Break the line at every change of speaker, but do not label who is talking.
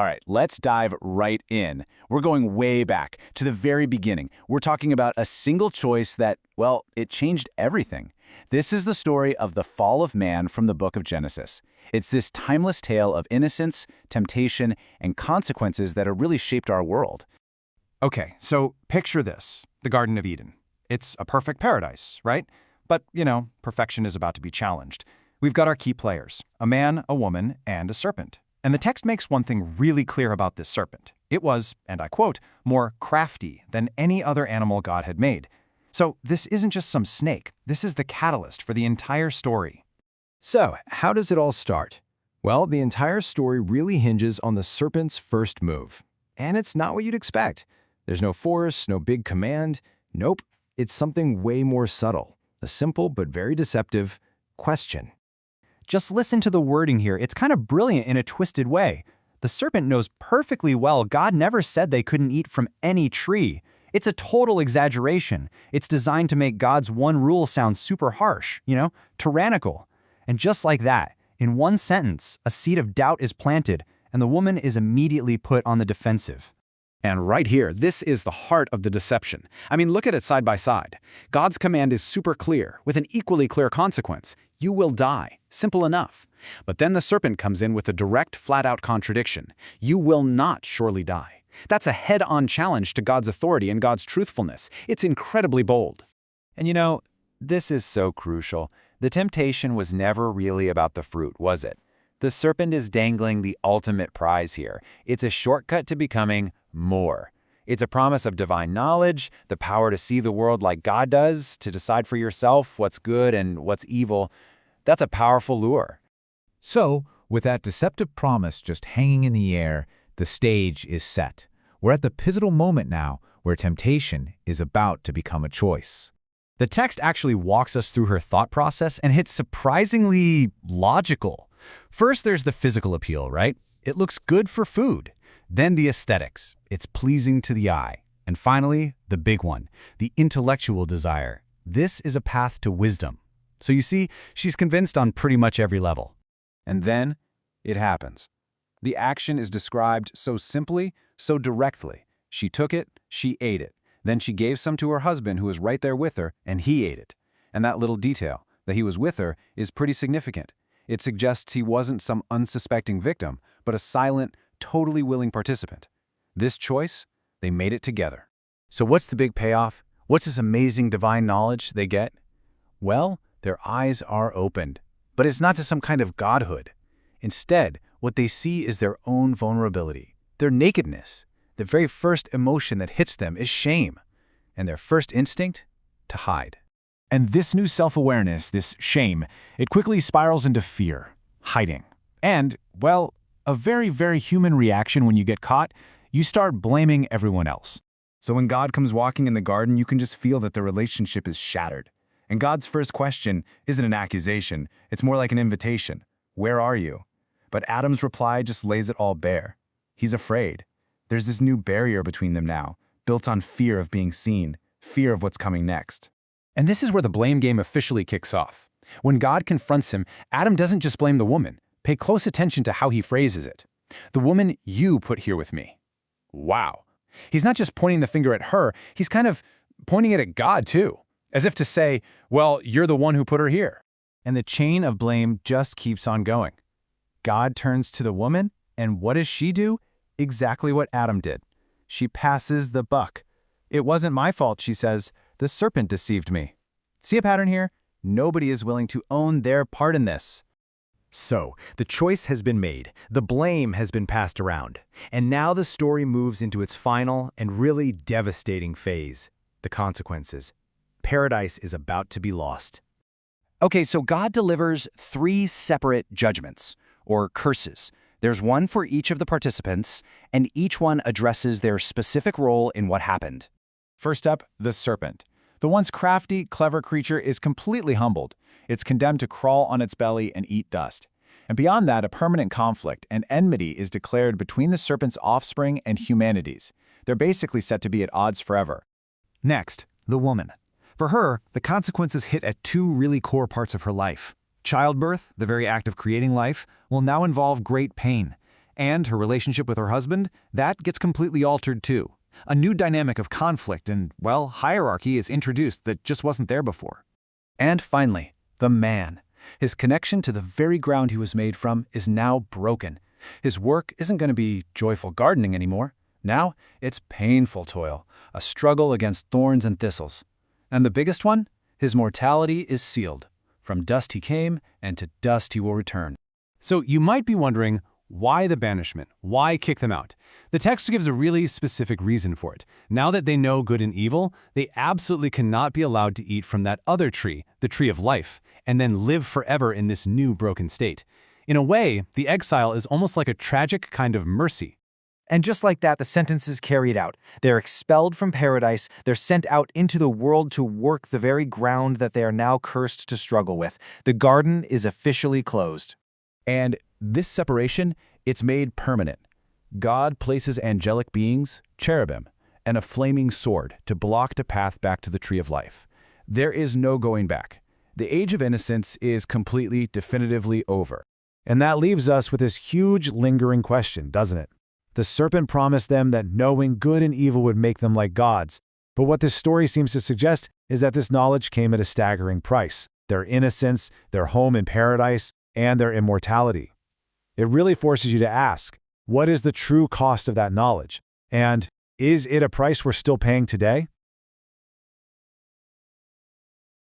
All right, let's dive right in. We're going way back to the very beginning. We're talking about a single choice that, well, it changed everything. This is the story of the fall of man from the book of Genesis. It's this timeless tale of innocence, temptation, and consequences that have really shaped our world.
Okay, so picture this, the Garden of Eden. It's a perfect paradise, right? But, perfection is about to be challenged. We've got our key players, a man, a woman, and a serpent. And the text makes one thing really clear about this serpent. It was, and I quote, more crafty than any other animal God had made. So this isn't just some snake. This is the catalyst for the entire story.
So, how does it all start? Well, the entire story really hinges on the serpent's first move. And it's not what you'd expect. There's no force, no big command. Nope, it's something way more subtle. A simple but very deceptive question.
Just listen to the wording here. It's kind of brilliant in a twisted way. The serpent knows perfectly well God never said they couldn't eat from any tree. It's a total exaggeration. It's designed to make God's one rule sound super harsh, tyrannical. And just like that, in one sentence, a seed of doubt is planted, and the woman is immediately put on the defensive.
And right here, this is the heart of the deception. I mean, look at it side by side. God's command is super clear, with an equally clear consequence. You will die. Simple enough. But then the serpent comes in with a direct, flat-out contradiction. You will not surely die. That's a head-on challenge to God's authority and God's truthfulness. It's incredibly bold.
And this is so crucial. The temptation was never really about the fruit, was it? The serpent is dangling the ultimate prize here. It's a shortcut to becoming more. It's a promise of divine knowledge, the power to see the world like God does, to decide for yourself what's good and what's evil. That's a powerful lure.
So, with that deceptive promise just hanging in the air, the stage is set. We're at the pivotal moment now where temptation is about to become a choice.
The text actually walks us through her thought process, and it's surprisingly logical. First, there's the physical appeal, right? It looks good for food. Then the aesthetics. It's pleasing to the eye. And finally, the big one, the intellectual desire. This is a path to wisdom. So you see, she's convinced on pretty much every level.
And then it happens. The action is described so simply, so directly. She took it, she ate it. Then she gave some to her husband who was right there with her, and he ate it. And that little detail, that he was with her, is pretty significant. It suggests he wasn't some unsuspecting victim, but a silent, totally willing participant. This choice, they made it together.
So what's the big payoff? What's this amazing divine knowledge they get? Well, their eyes are opened. But it's not to some kind of godhood. Instead, what they see is their own vulnerability, their nakedness. The very first emotion that hits them is shame, and their first instinct, to hide. And this new self-awareness, this shame, it quickly spirals into fear, hiding. And, well, a very, very human reaction when you get caught, you start blaming everyone else.
So when God comes walking in the garden, you can just feel that the relationship is shattered. And God's first question isn't an accusation, it's more like an invitation. Where are you? But Adam's reply just lays it all bare. He's afraid. There's this new barrier between them now, built on fear of being seen, fear of what's coming next.
And this is where the blame game officially kicks off. When God confronts him, Adam doesn't just blame the woman. Pay close attention to how he phrases it. The woman you put here with me. Wow. He's not just pointing the finger at her, he's kind of pointing it at God too. As if to say, well, you're the one who put her here. And the chain of blame just keeps on going. God turns to the woman, and what does she do? Exactly what Adam did. She passes the buck. It wasn't my fault, she says. The serpent deceived me. See a pattern here? Nobody is willing to own their part in this.
So, the choice has been made, the blame has been passed around, and now the story moves into its final and really devastating phase, the consequences. Paradise is about to be lost.
Okay, so God delivers 3 separate judgments, or curses. There's one for each of the participants, and each one addresses their specific role in what happened.
First up, the serpent. The once crafty, clever creature is completely humbled. It's condemned to crawl on its belly and eat dust. And beyond that, a permanent conflict and enmity is declared between the serpent's offspring and humanity's. They're basically set to be at odds forever.
Next, the woman. For her, the consequences hit at 2 really core parts of her life. Childbirth, the very act of creating life, will now involve great pain. And her relationship with her husband, that gets completely altered too. A new dynamic of conflict and, well, hierarchy is introduced that just wasn't there before.
And finally, the man. His connection to the very ground he was made from is now broken. His work isn't going to be joyful gardening anymore. Now, it's painful toil, a struggle against thorns and thistles. And the biggest one? His mortality is sealed. From dust he came, and to dust he will return. So you might be wondering, why the banishment? Why kick them out? The text gives a really specific reason for it. Now that they know good and evil, they absolutely cannot be allowed to eat from that other tree, the tree of life, and then live forever in this new broken state. In a way, the exile is almost like a tragic kind of mercy.
And just like that, the sentence is carried out. They're expelled from paradise, they're sent out into the world to work the very ground that they are now cursed to struggle with. The garden is officially closed.
And this separation, it's made permanent. God places angelic beings, cherubim, and a flaming sword to block the path back to the tree of life. There is no going back. The age of innocence is completely, definitively over. And that leaves us with this huge, lingering question, doesn't it? The serpent promised them that knowing good and evil would make them like gods. But what this story seems to suggest is that this knowledge came at a staggering price: their innocence, their home in paradise, and their immortality. It really forces you to ask, what is the true cost of that knowledge? And is it a price we're still paying today?